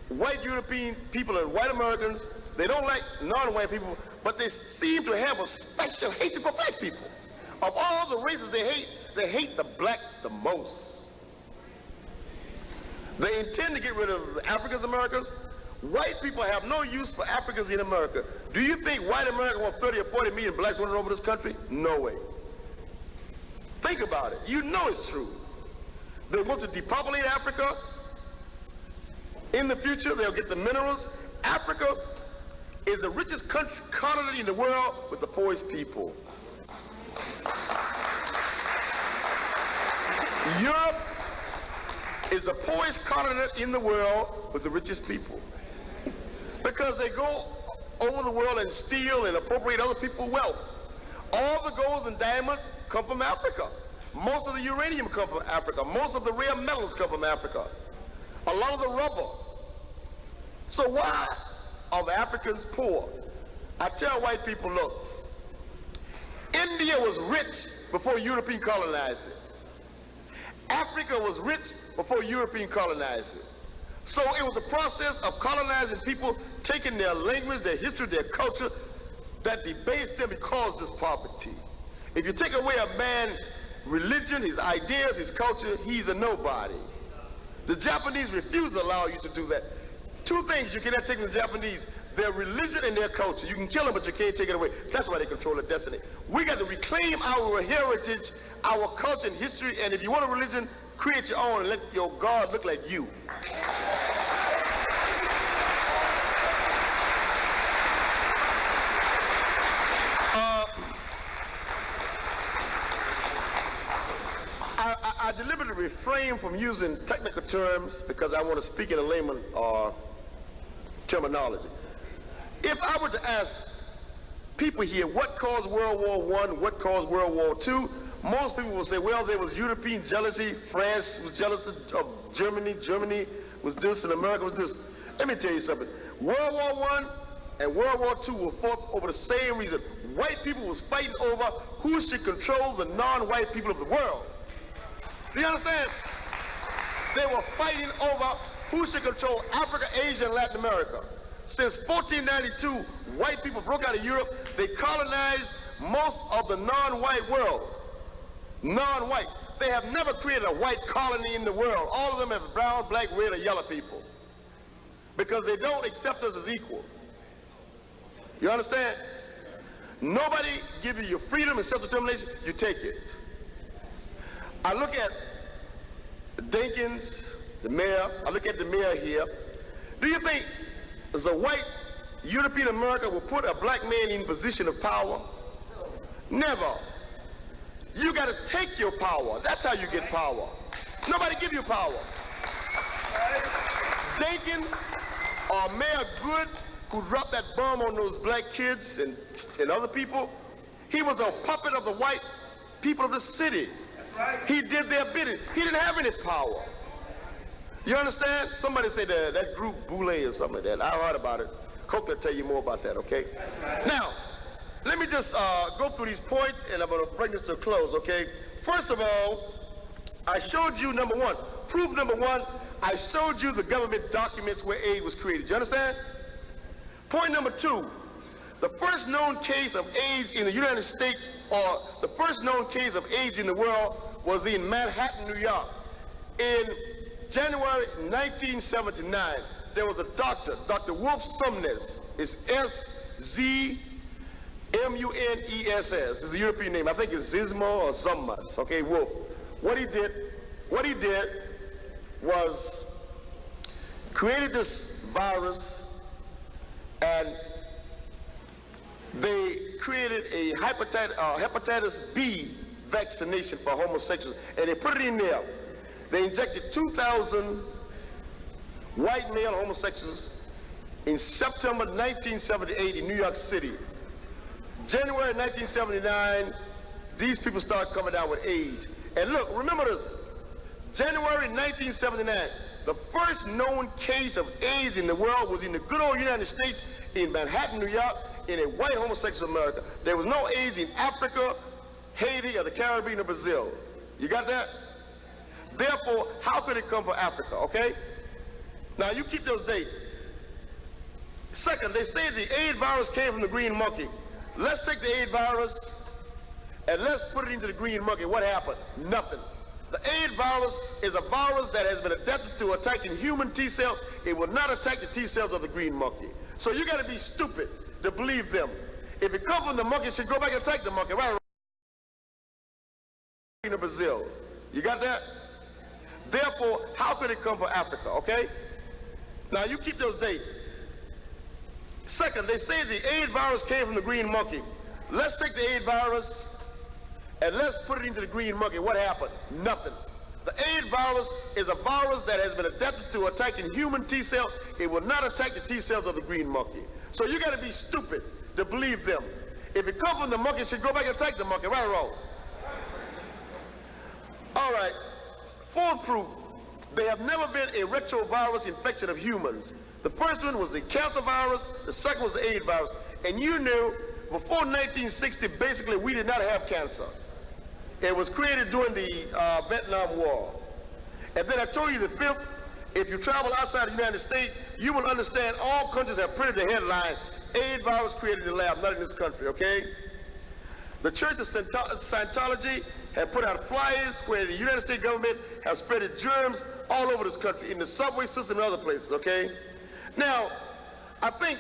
white European people and white Americans, they don't like non-white people, but they seem to have a special hatred for black people. Of all the races they hate the black the most. They intend to get rid of Africans Americans. White people have no use for Africans in America. Do you think white America want 30 or 40 million blacks running over this country? No way. Think about it. You know it's true. They want to depopulate Africa. In the future, they'll get the minerals. Africa is the richest continent in the world with the poorest people. Europe is the poorest continent in the world with the richest people. Because they go over the world and steal and appropriate other people's wealth. All the golds and diamonds come from Africa. Most of the uranium comes from Africa. Most of the rare metals come from Africa. A lot of the rubber. So why are the Africans poor? I tell white people, look, India was rich before European colonized it. Africa was rich before European colonized it. So it was a process of colonizing people, taking their language, their history, their culture, that debased them and caused this poverty. If you take away a man's religion, his ideas, his culture, he's a nobody. The Japanese refuse to allow you to do that. Two things you cannot take from the Japanese: their religion and their culture. You can kill them, but you can't take it away. That's why they control their destiny. We got to reclaim our heritage, our culture and history, and if you want a religion, create your own and let your God look like you. I deliberately refrain from using technical terms because I want to speak in a layman terminology. If I were to ask people here what caused World War I, what caused World War II, most people will say, well, there was European jealousy, France was jealous of Germany, Germany was this, and America was this. Let me tell you something. World War I and World War II were fought over the same reason. White people was fighting over who should control the non-white people of the world. Do you understand? They were fighting over who should control Africa, Asia, and Latin America. Since 1492, white people broke out of Europe. They colonized most of the non-white world. Non-white. They have never created a white colony in the world. All of them have brown, black, red, or yellow people. Because they don't accept us as equal. You understand? Nobody gives you your freedom and self-determination, you take it. I look at Dinkins, the mayor, I look at the mayor here. Do you think as a white European America will put a black man in position of power? Never. You got to take your power. That's how you get power. Nobody give you power. Dinkins or Mayor Good, who dropped that bomb on those black kids and other people, he was a puppet of the white people of the city. He did their bidding. He didn't have any power. You understand? Somebody said that group Boule or something like that. I heard about it. H.O.K will tell you more about that, okay? Now, let me just go through these points, and I'm going to bring this to a close, okay? First of all, I showed you, number one, proof number one, I showed you the government documents where aid was created. You understand? Point number two, the first known case of AIDS in the United States, or the first known case of AIDS in the world, was in Manhattan, New York. In January 1979, there was a doctor, Dr. Wolf Sumness. It's S-Z-M-U-N-E-S-S. It's a European name. I think it's Zismo or Zummas. Okay, Wolf. What he did was created this virus, and they created a hepatitis B vaccination for homosexuals, and they put it in there. They injected 2,000 white male homosexuals in September 1978 in New York City. January 1979, these people started coming down with AIDS. And look, remember this, January 1979, the first known case of AIDS in the world was in the good old United States, in Manhattan, New York, in a white homosexual America. There was no AIDS in Africa, Haiti, or the Caribbean, or Brazil. You got that? Therefore, how could it come from Africa, okay? Now, you keep those dates. Second, they say the AIDS virus came from the green monkey. Let's take the AIDS virus and let's put it into the green monkey. What happened? Nothing. The AIDS virus is a virus that has been adapted to attacking human T cells. It will not attack the T cells of the green monkey. So you got to be stupid to believe them. If it comes from the monkey, it should go back and attack the monkey. Right? In Brazil. You got that? Therefore, how could it come from Africa, okay? Now, you keep those dates. Second, they say the AIDS virus came from the green monkey. Let's take the AIDS virus and let's put it into the green monkey. What happened? Nothing. The AIDS virus is a virus that has been adapted to attacking human T cells. It will not attack the T cells of the green monkey. So you got to be stupid to believe them. If it comes from the monkey, it should go back and attack the monkey. Right or wrong? All right. Fourth proof, there have never been a retrovirus infection of humans. The first one was the cancer virus, the second was the AIDS virus. And you knew before 1960, basically, we did not have cancer. It was created during the Vietnam War. And then I told you the fifth, if you travel outside the United States, you will understand all countries have printed the headline, AIDS virus created in the lab, not in this country, okay? The Church of Scientology have put out flyers where the United States government has spread germs all over this country, in the subway system and other places, okay? Now, I think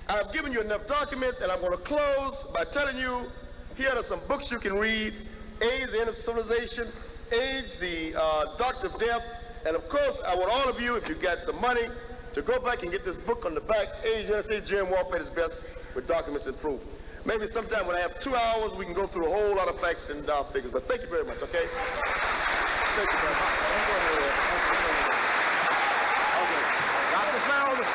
I've given you enough documents, and I'm going to close by telling you, here are some books you can read: AIDS, the End of Civilization, AIDS, the Doctor of Death, and of course, I want all of you, if you got the money, to go back and get this book on the back, AIDS, United States Germ Warfare is Best, with documents and proof. Maybe sometime when I have 2 hours, we can go through a whole lot of facts and figures, but thank you very much, okay? Thank you very much. Okay. Dr. Felder.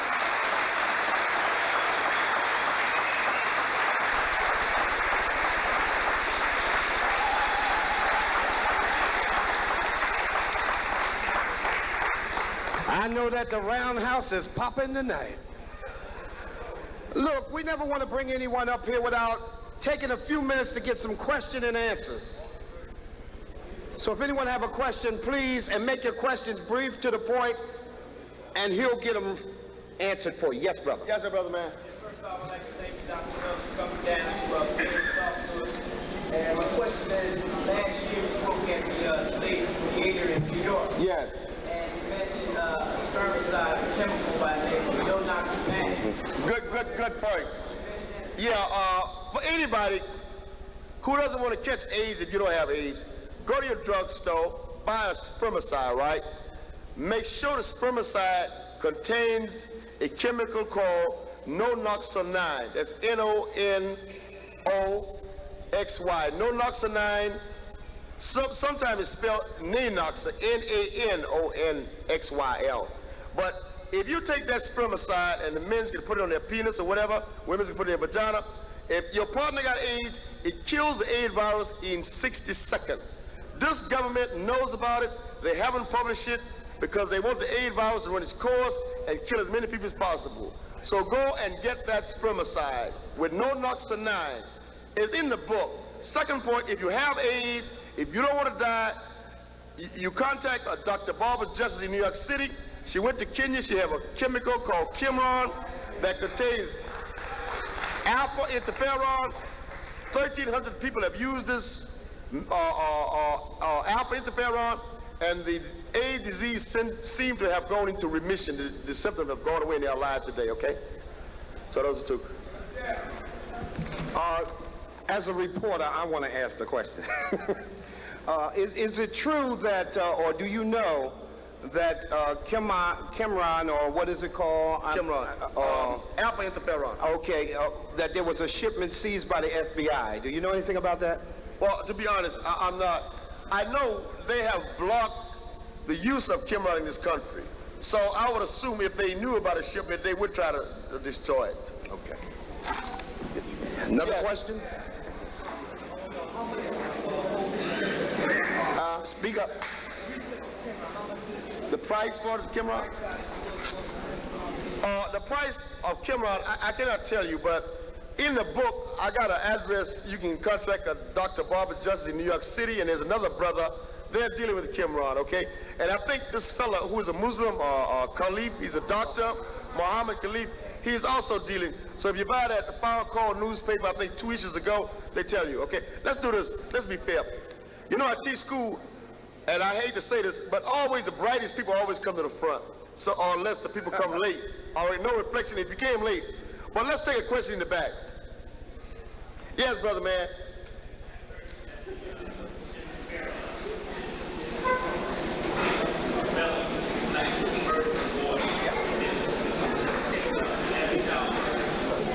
I know that the roundhouse is popping tonight. Look, we never want to bring anyone up here without taking a few minutes to get some question and answers. So if anyone have a question, please, and make your questions brief to the point, and he'll get them answered for you. Yes, brother. Yes, sir, brother, man. First off, I'd like to thank you, Dr. for coming down to talk to us. And my question is, last year we spoke at the State Theater in New York. Yes. And you mentioned a spermicide, a chemical by the name of no-noxapanin. Good point. Yeah, for anybody who doesn't want to catch AIDS if you don't have AIDS, go to your drugstore, buy a spermicide, right? Make sure the spermicide contains a chemical called no-noxonine. That's N-O-N-O-X-Y. No-noxonine, sometimes it's spelled Nanoxyl, N-A-N-O-N-X-Y-L. But if you take that spermicide and the men can put it on their penis or whatever, women can put it in their vagina, if your partner got AIDS, it kills the AIDS virus in 60 seconds. This government knows about it. They haven't published it because they want the AIDS virus to run its course and kill as many people as possible. So go and get that spermicide with no-noxonine. It's in the book. Second point, if you have AIDS, if you don't want to die, you contact Dr. Barbara Justice in New York City. She went to Kenya. She has a chemical called Kimron that contains alpha interferon. 1,300 people have used this alpha interferon, and the AIDS disease seemed to have gone into remission. The symptoms have gone away and they are alive today, okay? So those are two. As a reporter, I want to ask the question. Is it true that, or do you know that Kimron, or what is it called? Kimron, alpha interferon. Okay, that there was a shipment seized by the FBI. Do you know anything about that? Well, to be honest, I'm not. I know they have blocked the use of Kimron in this country. So I would assume if they knew about a shipment, they would try to destroy it. Okay. Another question? Speak up. The price for the Kimron? The price of Kimron, I cannot tell you, but in the book, I got an address. You can contact Dr. Barbara Justice in New York City, and there's another brother. They're dealing with Kimron, okay? And I think this fella, who is a Muslim, Khalif, he's a doctor, Muhammad Khalif, he's also dealing. So if you buy that Fire Call newspaper, I think 2 issues ago, they tell you, okay? Let's do this. Let's be fair. You know, I teach school, and I hate to say this, but always the brightest people always come to the front. So unless the people come late, or no reflection if you came late. But let's take a question in the back. Yes, brother man.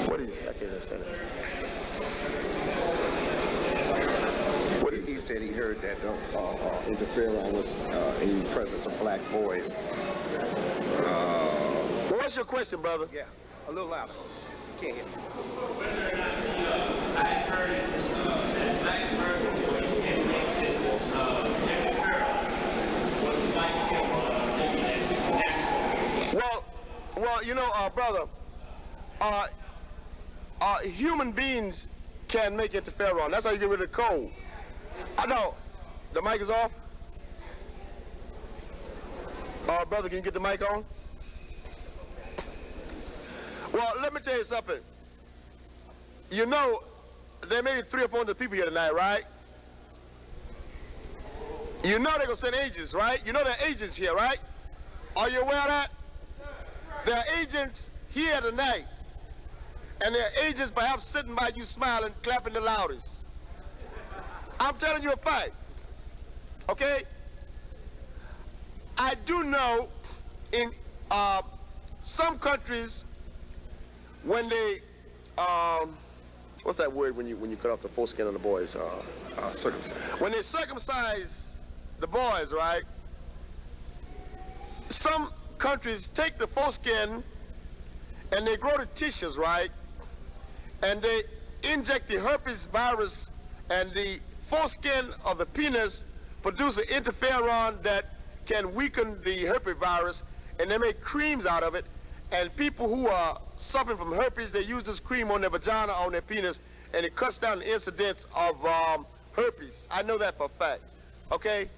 What is I can't understand it. He said he heard that interferon was in the presence of black boys. Well, what's your question, brother? Yeah, a little louder. Can't hear. I heard that black murder and was like Well, you know, brother, human beings can make interferon. That's how you get rid of cold. I know. The mic is off. Brother, can you get the mic on? Well, let me tell you something. You know, there may be 300 or 400 people here tonight, right? You know they're going to send agents, right? You know there are agents here, right? Are you aware of that? There are agents here tonight. And there are agents perhaps sitting by you smiling, clapping the loudest. I'm telling you a fact. Okay? I do know in some countries when they what's that word when you cut off the foreskin of the boys? Circumcision. When they circumcise the boys, right? Some countries take the foreskin and they grow the tissues, right? And they inject the herpes virus, and the foreskin of the penis produces interferon that can weaken the herpes virus, and they make creams out of it. And people who are suffering from herpes, they use this cream on their vagina, on their penis, and it cuts down the incidence of herpes. I know that for a fact. Okay?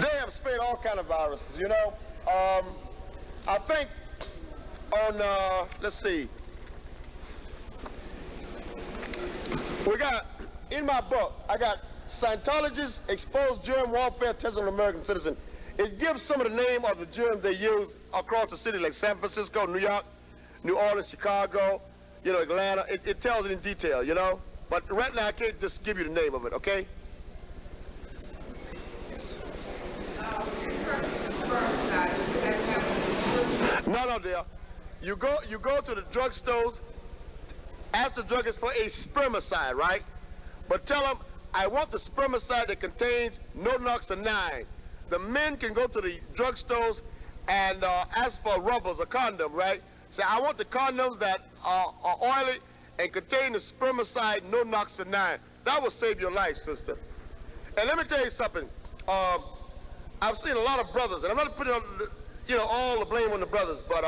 They have sprayed all kind of viruses, you know. I think on, let's see. We got, in my book, I got Scientologists exposed germ warfare tests on American citizens. It gives some of the name of the germs they use across the city, like San Francisco, New York, New Orleans, Chicago, you know, Atlanta. It tells it in detail, you know. But right now, I can't just give you the name of it, okay? No, dear. You go to the drugstores, ask the druggist for a spermicide, right? But tell them, I want the spermicide that contains no noxonine. The men can go to the drugstores and ask for rubbers or condom, right? Say, I want the condoms that are oily and contain the spermicide, no noxonine. That will save your life, sister. And let me tell you something. I've seen a lot of brothers, and I'm not putting all the blame on the brothers, but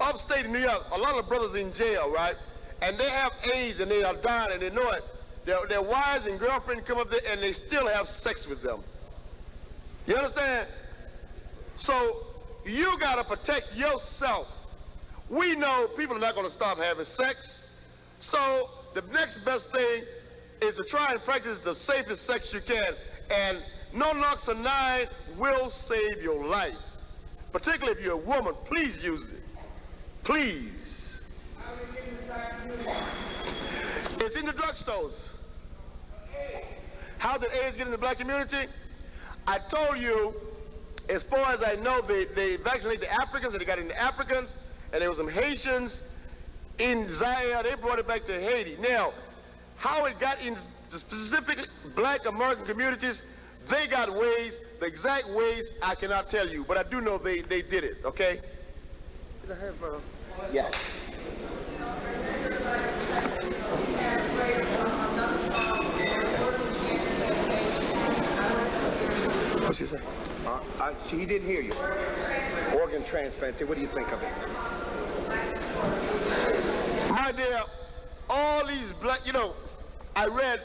upstate in New York, a lot of brothers in jail, right? And they have AIDS and they are dying and they know it. Their wives and girlfriends come up there and they still have sex with them. You understand? So you gotta protect yourself. We know people are not gonna stop having sex. So the next best thing is to try and practice the safest sex you can. And no noxonine will save your life. Particularly if you're a woman, please use it. Please. It's in the drugstores. How did AIDS get in the black community? I told you, as far as I know, they vaccinated the Africans, and they got in the Africans, and there was some Haitians in Zaire. They brought it back to Haiti. Now, how it got in the specific black American communities, they got ways. The exact ways I cannot tell you, but I do know they did it, okay? Did I have, Yes. What's she say? She didn't hear you. Organ transplanted, what do you think of it? My dear, all these black, I read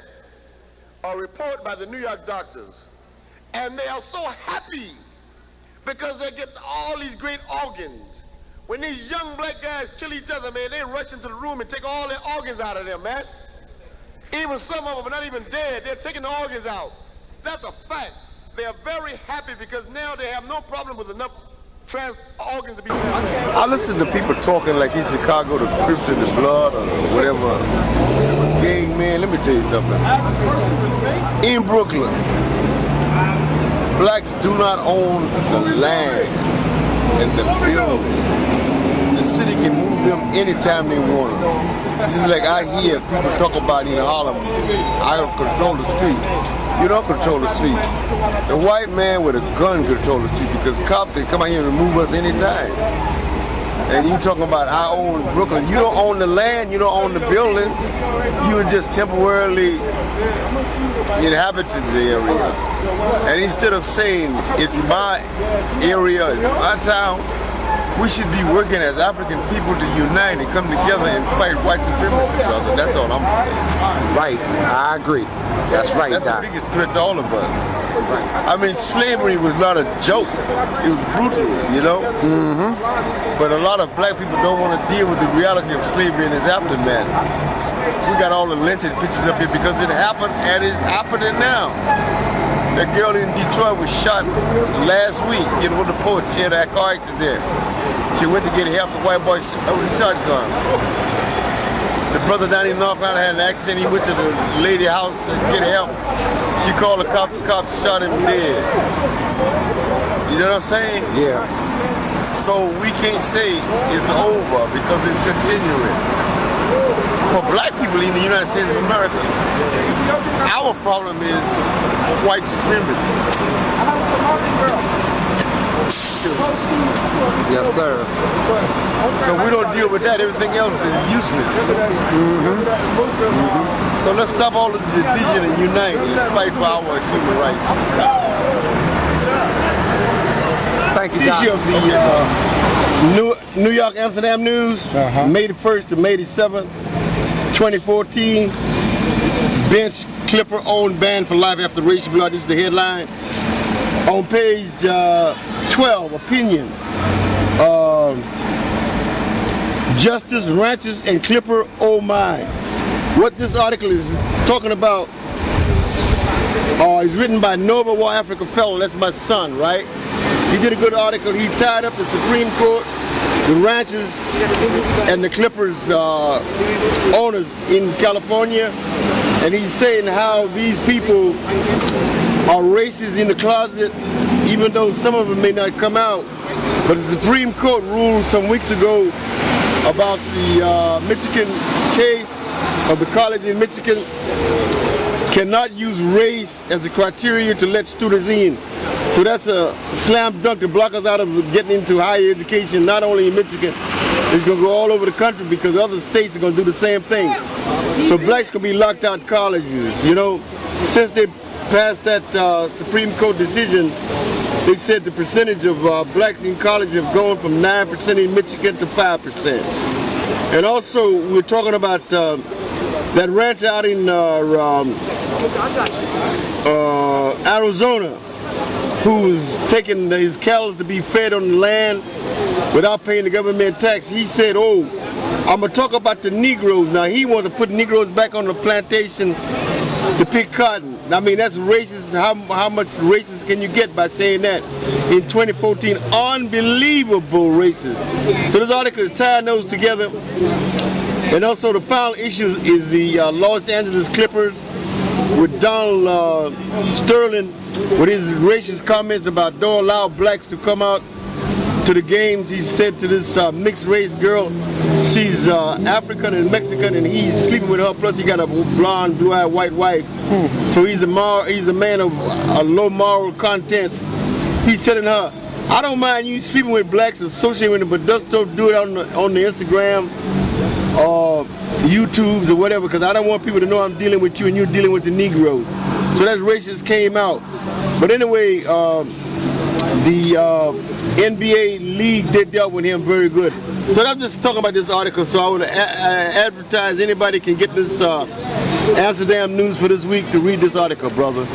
a report by the New York doctors, and they are so happy because they get all these great organs. When these young black guys kill each other, man, they rush into the room and take all their organs out of them, man. Even some of them are not even dead. They're taking the organs out. That's a fact. They are very happy because now they have no problem with enough trans organs to be transplanted. I listen to people talking like in Chicago, the Crips and the Blood or whatever gang, man. Let me tell you something. In Brooklyn, blacks do not own the land and the building. The city can move them anytime they want them. Just like I hear people talk about in Harlem, I don't control the street. You don't control the street. The white man with a gun controls the street because cops say come out here and remove us anytime. And you talking about I own Brooklyn. You don't own the land, you don't own the building. You are just temporarily inhabiting the area. And instead of saying it's my area, it's my town, we should be working as African people to unite and come together and fight white supremacy, brother. That's all I'm saying. Right, I agree. That's right, That's Doc. the biggest threat to all of us. Right. I mean, slavery was not a joke. It was brutal, you know? Mm-hmm. But a lot of black people don't want to deal with the reality of slavery and its aftermath. We got all the lynching pictures up here because it happened and it's happening now. That girl in Detroit was shot last week, with the poet. She had that car accident there. She went to get help, the white boy with a shotgun. The brother down in North Carolina had an accident. He went to the lady house to get help. She called the cops shot him dead. You know what I'm saying? Yeah. So we can't say it's over because it's continuing. For black people in the United States of America, our problem is white supremacy. Yes, sir. So we don't deal with that. Everything else is useless. So let's stop all this division and unite and fight for our human rights. Thank you, This Doc. year of the New York Amsterdam News, May the 1st to May the 7th, 2014. Bench Clipper owned banned for life after racial blood. This is the headline. On page 12, opinion. Justice, Ranchers, and Clipper, oh my. What this article is talking about is written by Nova War Africa Felder. That's my son, right? He did a good article. He tied up the Supreme Court, the Ranchers, and the Clippers owners in California. And he's saying how these people are racist in the closet, even though some of them may not come out. But the Supreme Court ruled some weeks ago about the Michigan case of the college in Michigan cannot use race as a criteria to let students in. So that's a slam dunk to block us out of getting into higher education, not only in Michigan. It's going to go all over the country because other states are going to do the same thing. So blacks can be locked out of colleges. You know, since they passed that Supreme Court decision, they said the percentage of blacks in college have gone from 9% in Michigan to 5%. And also, we're talking about that rancher out in Arizona, who's taking his cows to be fed on the land without paying the government tax. He said, oh, I'm going to talk about the Negroes. Now, he wants to put Negroes back on the plantation to pick cotton. I mean, that's racist. How much racist can you get by saying that in 2014? Unbelievable racist. So this article is tying those together. And also the final issue is the Los Angeles Clippers with Donald Sterling with his racist comments about don't allow blacks to come out to the games. He said to this mixed race girl, she's African and Mexican, and he's sleeping with her. Plus, he got a blonde, blue-eyed white wife. So he's a man of low moral content. He's telling her, I don't mind you sleeping with blacks, associating with them, but just don't do it on the Instagram or YouTubes or whatever, because I don't want people to know I'm dealing with you and you're dealing with the Negroes. So that racist came out. But anyway, the NBA league, they dealt with him very good. So I'm just talking about this article, so I would advertise anybody can get this Amsterdam News for this week to read this article, brother.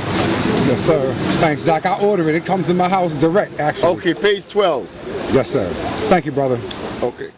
Yes, sir. Thanks, Doc. I order it. It comes to my house direct, actually. Okay, page 12. Yes, sir. Thank you, brother. Okay.